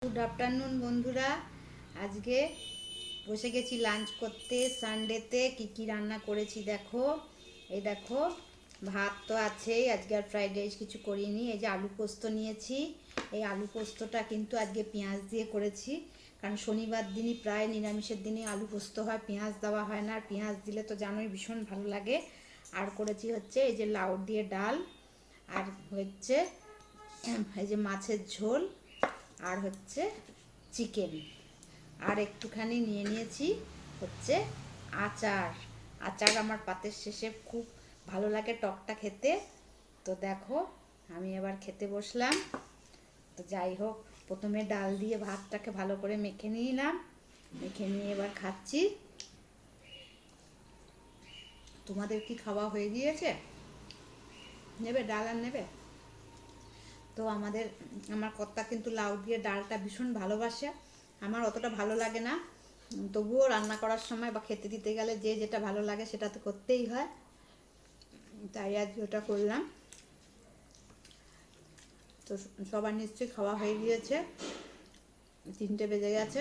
Good afternoon বন্ধুরা। আজকে বসে গেছি লাঞ্চ করতে। সানডেতে কি কি রান্না করেছি দেখো। এই দেখো, ভাত তো আছেই, আজকে আর ফ্রাইড রাইস কিছু করিনি। এই যে আলু পোস্ত নিয়েছি। এই আলু পোস্তটা কিন্তু আজকে পেঁয়াজ দিয়ে করেছি, কারণ শনিবার দিনই প্রায় নিরামিষের দিনই আলু পোস্ত হয়, পেঁয়াজ দেওয়া হয় না। আর পেঁয়াজ দিলে তো জানোই ভীষণ ভালো লাগে। আর করেছি হচ্ছে এই যে লাউ দিয়ে ডাল, আর হচ্ছে এই যে মাছের ঝোল, আর হচ্ছে চিকেন। আর একটুখানি নিয়ে নিয়েছি হচ্ছে আচার। আচার আমার পাতের শেষে খুব ভালো লাগে টকটা খেতে। তো দেখো, আমি এবার খেতে বসলাম। তো যাই হোক, প্রথমে ডাল দিয়ে ভাতটাকে ভালো করে মেখে নিলাম, মেখে নিয়ে এবার খাচ্ছি। তোমাদের কি খাওয়া হয়ে গিয়েছে? নেবে ডাল আর নেবে? তো আমার কর্তা কিন্তু লাউ দিয়ে ডালটা ভীষণ ভালোবাসে। আমার অতটা ভালো লাগে না, তবুও রান্না করার সময় বা খেতে দিতে গেলে যে যেটা ভালো লাগে সেটা তো করতেই হয়, তাই আজকে ওটা করলাম। তো সবার নিশ্চয়ই খাওয়া হয়ে গিয়েছে, 3টে বেজে গেছে।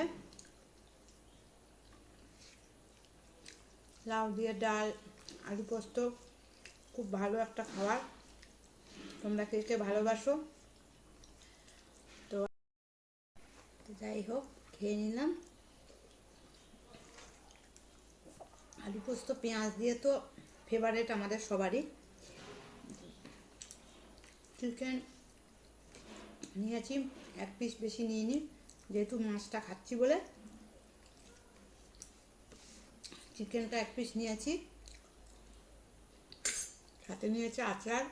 লাউ দিয়ে ডাল, আলু পোস্ত খুব ভালো একটা খাবার। তোমরা কে কে ভালোবাসো? তো যাই হোক, খেয়ে নিলাম। আলু পোস্ত পেঁয়াজ দিয়ে তো ফেভারেট আমাদের সবারই। চিকেন নিয়েছি, 1 পিস বেশি নিইনি, যেহেতু মাছটা খাচ্ছি বলে। চিকেনটা 1 পিস নিয়েছি, সাথে নিয়েছি আচার।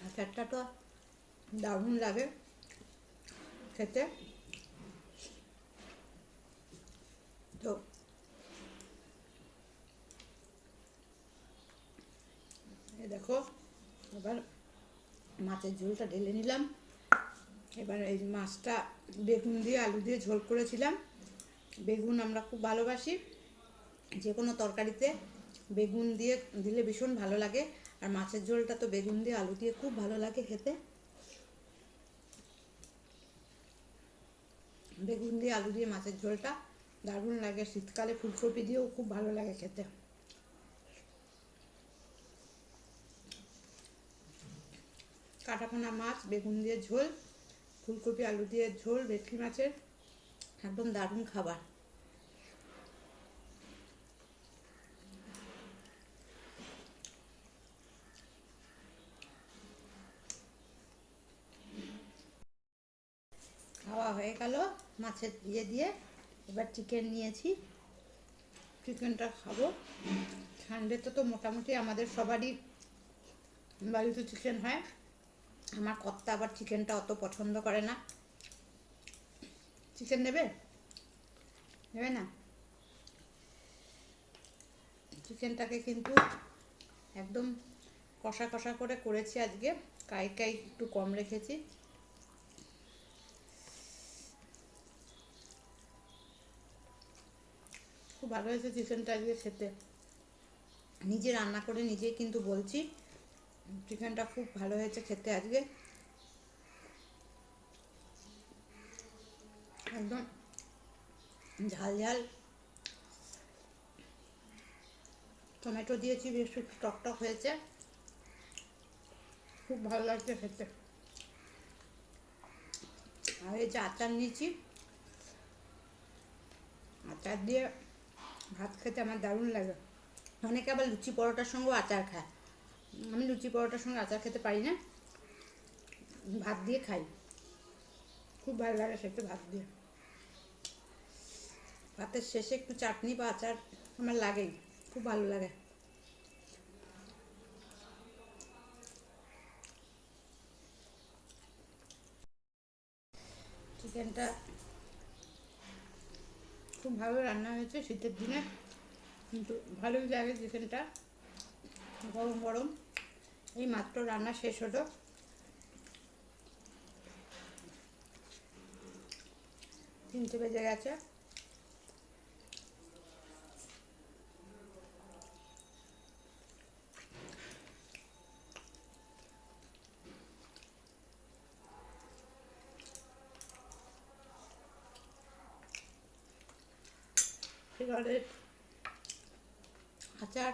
আচারটা তো দারুণ লাগে খেতে। তো এই দেখো, এবার মাছের ঝোলটা ঢেলে নিলাম। এবার এই মাছটা বেগুন দিয়ে আলু দিয়ে ঝোল করেছিলাম। বেগুন আমরা খুব ভালোবাসি, যে কোনো তরকারিতে বেগুন দিয়ে দিলে ভীষণ ভালো লাগে। আর মাছের ঝোলটা তো বেগুন দিয়ে আলু দিয়ে খুব ভালো লাগে খেতে। বেগুন দিয়ে আলু দিয়ে মাছের ঝোলটা দারুণ লাগে। শীতকালে ফুলকপি দিয়েও খুব ভালো লাগে খেতে। কাটাপোনা মাছ, বেগুন দিয়ে ঝোল, ফুলকপি আলু দিয়ে ঝোল, ভেটকি মাছের একদম দারুণ খাবার। খাওয়া হয়ে গেল মাছের দিয়ে। এবার চিকেন নিয়েছি, চিকেনটা খাবো। সানডেতে তো মোটামুটি আমাদের সবারই বাড়িতে চিকেন হয়। আমার কর্তা আবার চিকেনটা অত পছন্দ করে না। চিকেন নেবে? নেবে না? চিকেনটাকে কিন্তু একদম কষা কষা করে করেছি আজকে, কাই কাই একটু কম রেখেছি। খুব ভালো হয়েছে চিকেনটা আজকে খেতে। নিজে রান্না করে নিজেই কিন্তু বলছি, চিকেনটা খুব ভালো হয়েছে খেতে আজকে। একদম ঝাল ঝাল, টমেটো দিয়েছি, বেশ একটু টক টক হয়েছে, খুব ভালো লাগছে খেতে। আর এই যে আচার নিয়েছি, আচার দিয়ে ভাত খেতে আমার দারুণ লাগে। অনেকে আবার লুচি পরোটার সঙ্গেও আচার খায়, আমি লুচি পরোটার সঙ্গে আচার খেতে পারি না, ভাত দিয়ে খাই। খুব ভালো লাগে খেতে ভাত দিয়ে। ভাতের শেষে একটু চাটনি বা আচার আমার লাগেই, খুব ভালো লাগে। চিকেনটা খুব ভালো রান্না হয়েছে শীতের দিনে, কিন্তু ভালোই লাগে চিকেনটা গরম গরম। এই মাত্র রান্না শেষ হলো, 3টে বেজে গেছে। সিগারেট, আচার।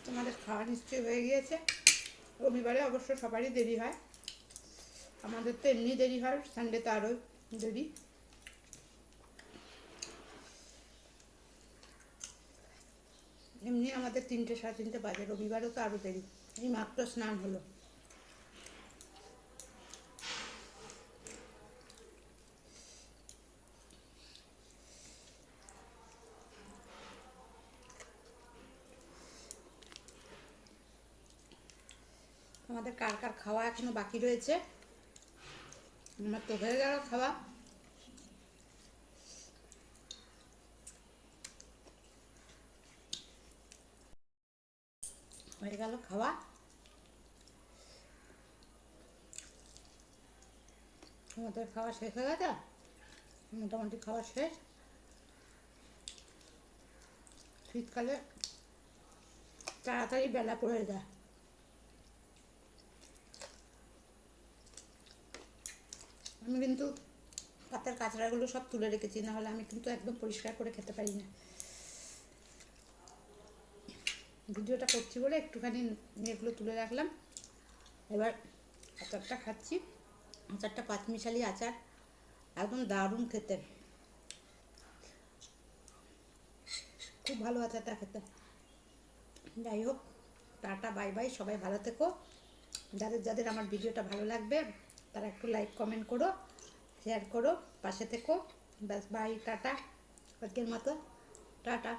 তোমাদের খাওয়া নিশ্চয়ই হয়ে গিয়েছে। রবিবারে অবশ্য সবারই দেরি হয়, আমাদের তো এমনি দেরি হয়, সানডে তো আরও দেরি। এমনি আমাদের 3টে সাড়ে 3টে বাজে, রবিবারেও তো আরও দেরি। এই মাত্র স্নান হলো। আমাদের কার কার খাওয়া এখনো বাকি রয়েছে? আমার তো হয়ে গেল খাওয়া। হয়ে গেল খাওয়া। আমাদের খাওয়া শেষ হয়ে গেছে, মোটামুটি খাওয়া শেষ। শীতকালে তাড়াতাড়ি বেলা পড়ে যায়। আমি কিন্তু পাতের কাঁচড়াগুলো সব তুলে রেখেছি, নাহলে আমি কিন্তু একদম পরিষ্কার করে খেতে পারি না। ভিডিওটা করছি বলে একটুখানি এগুলো তুলে রাখলাম। এবার আচারটা খাচ্ছি। আচারটা পাঁচমিশালি আচার, একদম দারুণ খেতে, খুব ভালো আচারটা খেতে। যাই হোক, টাটা বাই বাই, সবাই ভালো থেকো। যাদের যাদের আমার ভিডিওটা ভালো লাগবে তারা একটু লাইক কমেন্ট করো, শেয়ার করো, পাশে থেকো। ব্যাস, বাই, টাটা, আজকের মতো টাটা।